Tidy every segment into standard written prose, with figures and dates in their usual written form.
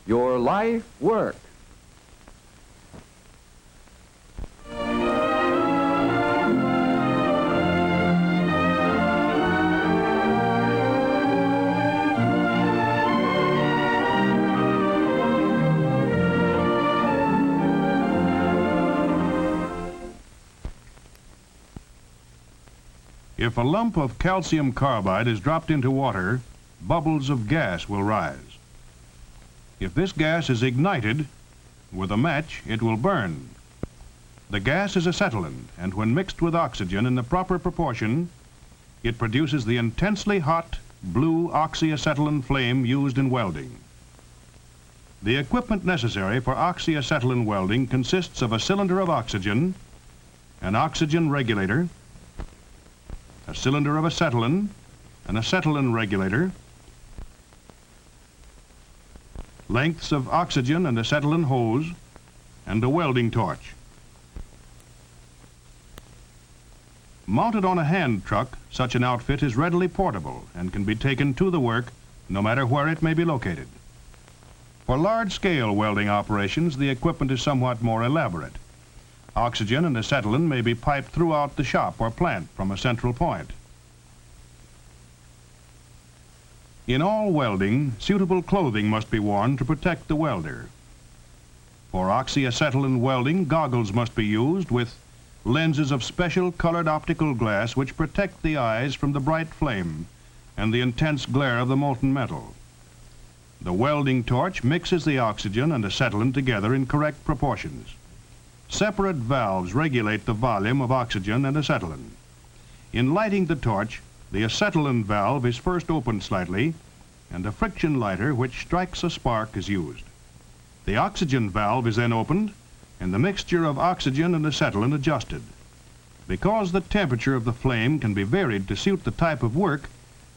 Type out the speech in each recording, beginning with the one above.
your life work. If a lump of calcium carbide is dropped into water, bubbles of gas will rise. If this gas is ignited with a match, it will burn. The gas is acetylene, and when mixed with oxygen in the proper proportion, it produces the intensely hot blue oxyacetylene flame used in welding. The equipment necessary for oxyacetylene welding consists of a cylinder of oxygen, an oxygen regulator, a cylinder of acetylene, an acetylene regulator, lengths of oxygen and acetylene hose, and a welding torch. Mounted on a hand truck, such an outfit is readily portable and can be taken to the work no matter where it may be located. For large-scale welding operations, the equipment is somewhat more elaborate. Oxygen and acetylene may be piped throughout the shop or plant from a central point. In all welding, suitable clothing must be worn to protect the welder. For oxyacetylene welding, goggles must be used with lenses of special colored optical glass which protect the eyes from the bright flame and the intense glare of the molten metal. The welding torch mixes the oxygen and acetylene together in correct proportions. Separate valves regulate the volume of oxygen and acetylene. In lighting the torch, the acetylene valve is first opened slightly, and a friction lighter which strikes a spark is used. The oxygen valve is then opened, and the mixture of oxygen and acetylene adjusted. Because the temperature of the flame can be varied to suit the type of work,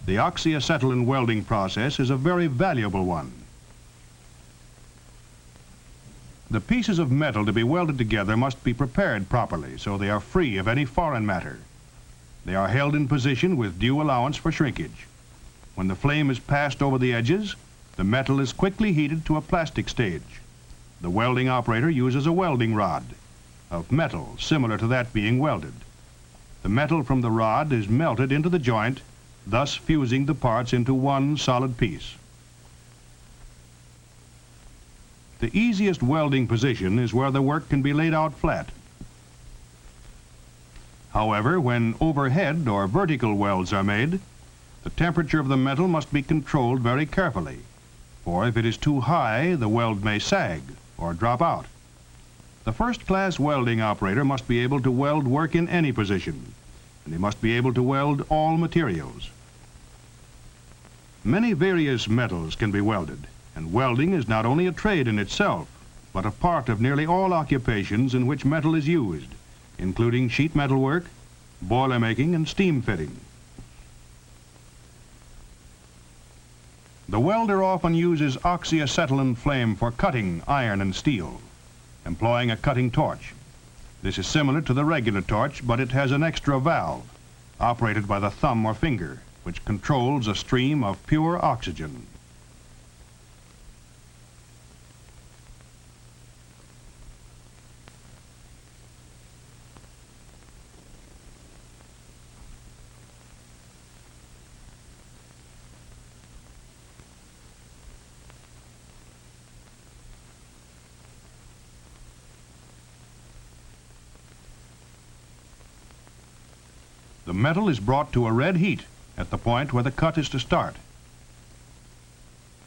the oxyacetylene welding process is a very valuable one. The pieces of metal to be welded together must be prepared properly so they are free of any foreign matter. They are held in position with due allowance for shrinkage. When the flame is passed over the edges, the metal is quickly heated to a plastic stage. The welding operator uses a welding rod of metal similar to that being welded. The metal from the rod is melted into the joint, thus fusing the parts into one solid piece. The easiest welding position is where the work can be laid out flat. However, when overhead or vertical welds are made, the temperature of the metal must be controlled very carefully, for if it is too high, the weld may sag or drop out. The first-class welding operator must be able to weld work in any position, and he must be able to weld all materials. Many various metals can be welded, and welding is not only a trade in itself, but a part of nearly all occupations in which metal is used, including sheet metal work, boiler making, and steam fitting. The welder often uses oxyacetylene flame for cutting iron and steel, employing a cutting torch. This is similar to the regular torch, but it has an extra valve, operated by the thumb or finger, which controls a stream of pure oxygen. The metal is brought to a red heat at the point where the cut is to start.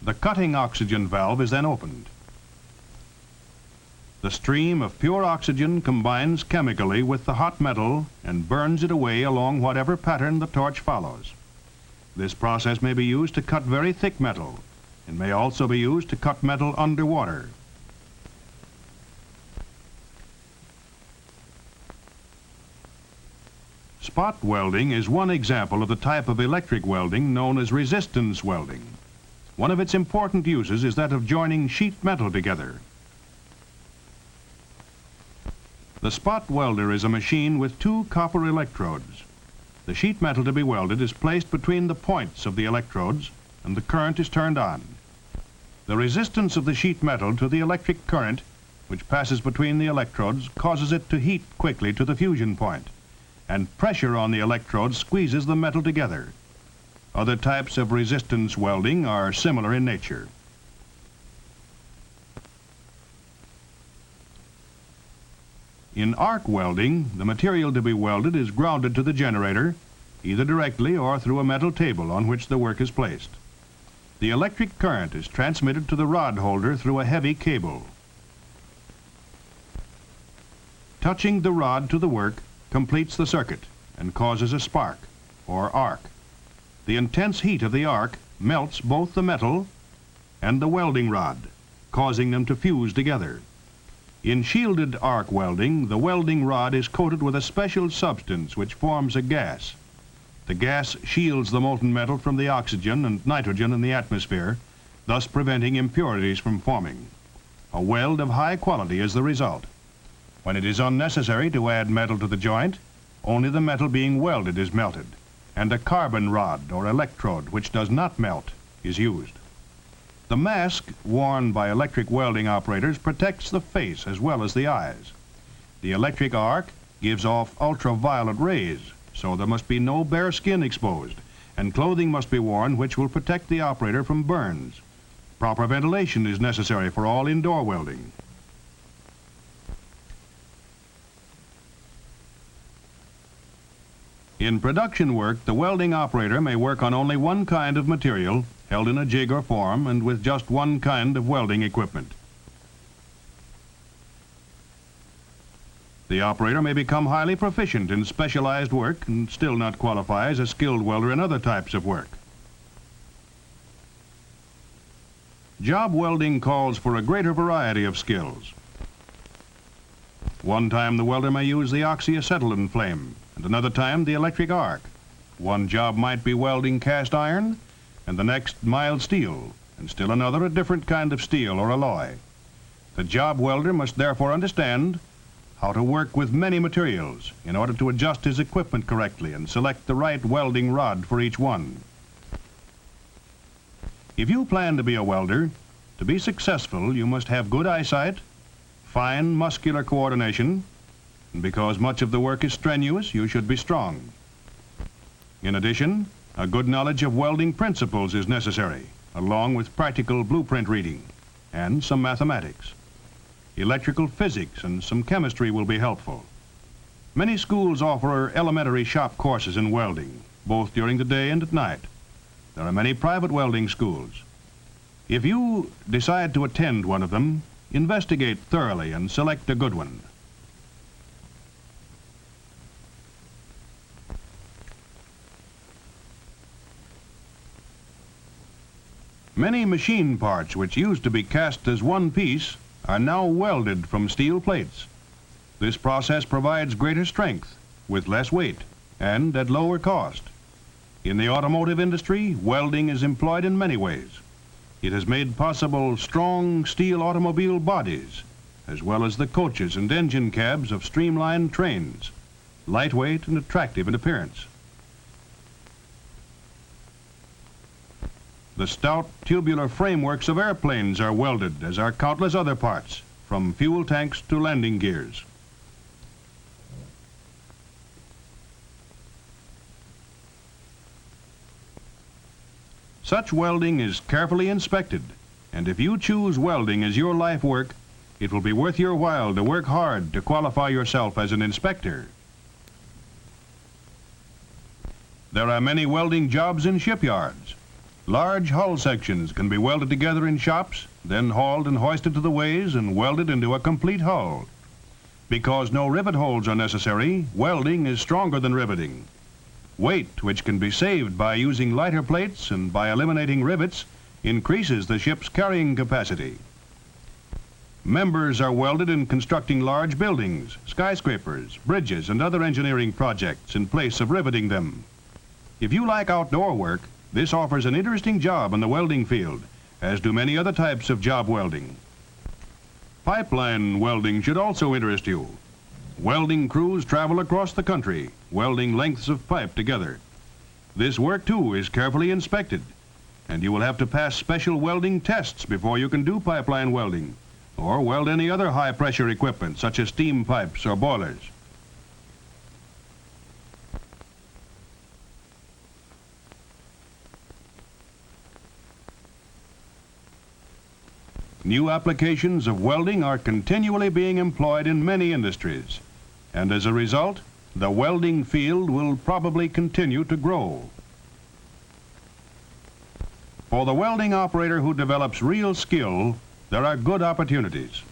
The cutting oxygen valve is then opened. The stream of pure oxygen combines chemically with the hot metal and burns it away along whatever pattern the torch follows. This process may be used to cut very thick metal and may also be used to cut metal underwater. Spot welding is one example of the type of electric welding known as resistance welding. One of its important uses is that of joining sheet metal together. The spot welder is a machine with two copper electrodes. The sheet metal to be welded is placed between the points of the electrodes and the current is turned on. The resistance of the sheet metal to the electric current, which passes between the electrodes, causes it to heat quickly to the fusion point, and pressure on the electrodes squeezes the metal together. Other types of resistance welding are similar in nature. In arc welding, the material to be welded is grounded to the generator, either directly or through a metal table on which the work is placed. The electric current is transmitted to the rod holder through a heavy cable. Touching the rod to the work completes the circuit and causes a spark, or arc. The intense heat of the arc melts both the metal and the welding rod, causing them to fuse together. In shielded arc welding, the welding rod is coated with a special substance which forms a gas. The gas shields the molten metal from the oxygen and nitrogen in the atmosphere, thus preventing impurities from forming. A weld of high quality is the result. When it is unnecessary to add metal to the joint, only the metal being welded is melted, and a carbon rod or electrode which does not melt is used. The mask worn by electric welding operators protects the face as well as the eyes. The electric arc gives off ultraviolet rays, so there must be no bare skin exposed, and clothing must be worn which will protect the operator from burns. Proper ventilation is necessary for all indoor welding. In production work, the welding operator may work on only one kind of material, held in a jig or form, and with just one kind of welding equipment. The operator may become highly proficient in specialized work and still not qualify as a skilled welder in other types of work. Job welding calls for a greater variety of skills. One time the welder may use the oxyacetylene flame, and another time the electric arc. One job might be welding cast iron, and the next mild steel, and still another a different kind of steel or alloy. The job welder must therefore understand how to work with many materials in order to adjust his equipment correctly and select the right welding rod for each one. If you plan to be a welder, to be successful you must have good eyesight, fine muscular coordination, and because much of the work is strenuous, you should be strong. In addition, a good knowledge of welding principles is necessary, along with practical blueprint reading and some mathematics. Electrical physics and some chemistry will be helpful. Many schools offer elementary shop courses in welding, both during the day and at night. There are many private welding schools. If you decide to attend one of them, investigate thoroughly and select a good one. Many machine parts which used to be cast as one piece are now welded from steel plates. This process provides greater strength with less weight and at lower cost. In the automotive industry, welding is employed in many ways. It has made possible strong steel automobile bodies, as well as the coaches and engine cabs of streamlined trains, lightweight and attractive in appearance. The stout tubular frameworks of airplanes are welded, as are countless other parts, from fuel tanks to landing gears. Such welding is carefully inspected, and if you choose welding as your life work, it will be worth your while to work hard to qualify yourself as an inspector. There are many welding jobs in shipyards. Large hull sections can be welded together in shops, then hauled and hoisted to the ways and welded into a complete hull. Because no rivet holes are necessary, welding is stronger than riveting. Weight, which can be saved by using lighter plates and by eliminating rivets, increases the ship's carrying capacity. Members are welded in constructing large buildings, skyscrapers, bridges, and other engineering projects in place of riveting them. If you like outdoor work, this offers an interesting job in the welding field, as do many other types of job welding. Pipeline welding should also interest you. Welding crews travel across the country, welding lengths of pipe together. This work, too, is carefully inspected, and you will have to pass special welding tests before you can do pipeline welding or weld any other high-pressure equipment such as steam pipes or boilers. New applications of welding are continually being employed in many industries, and as a result, the welding field will probably continue to grow. For the welding operator who develops real skill, there are good opportunities.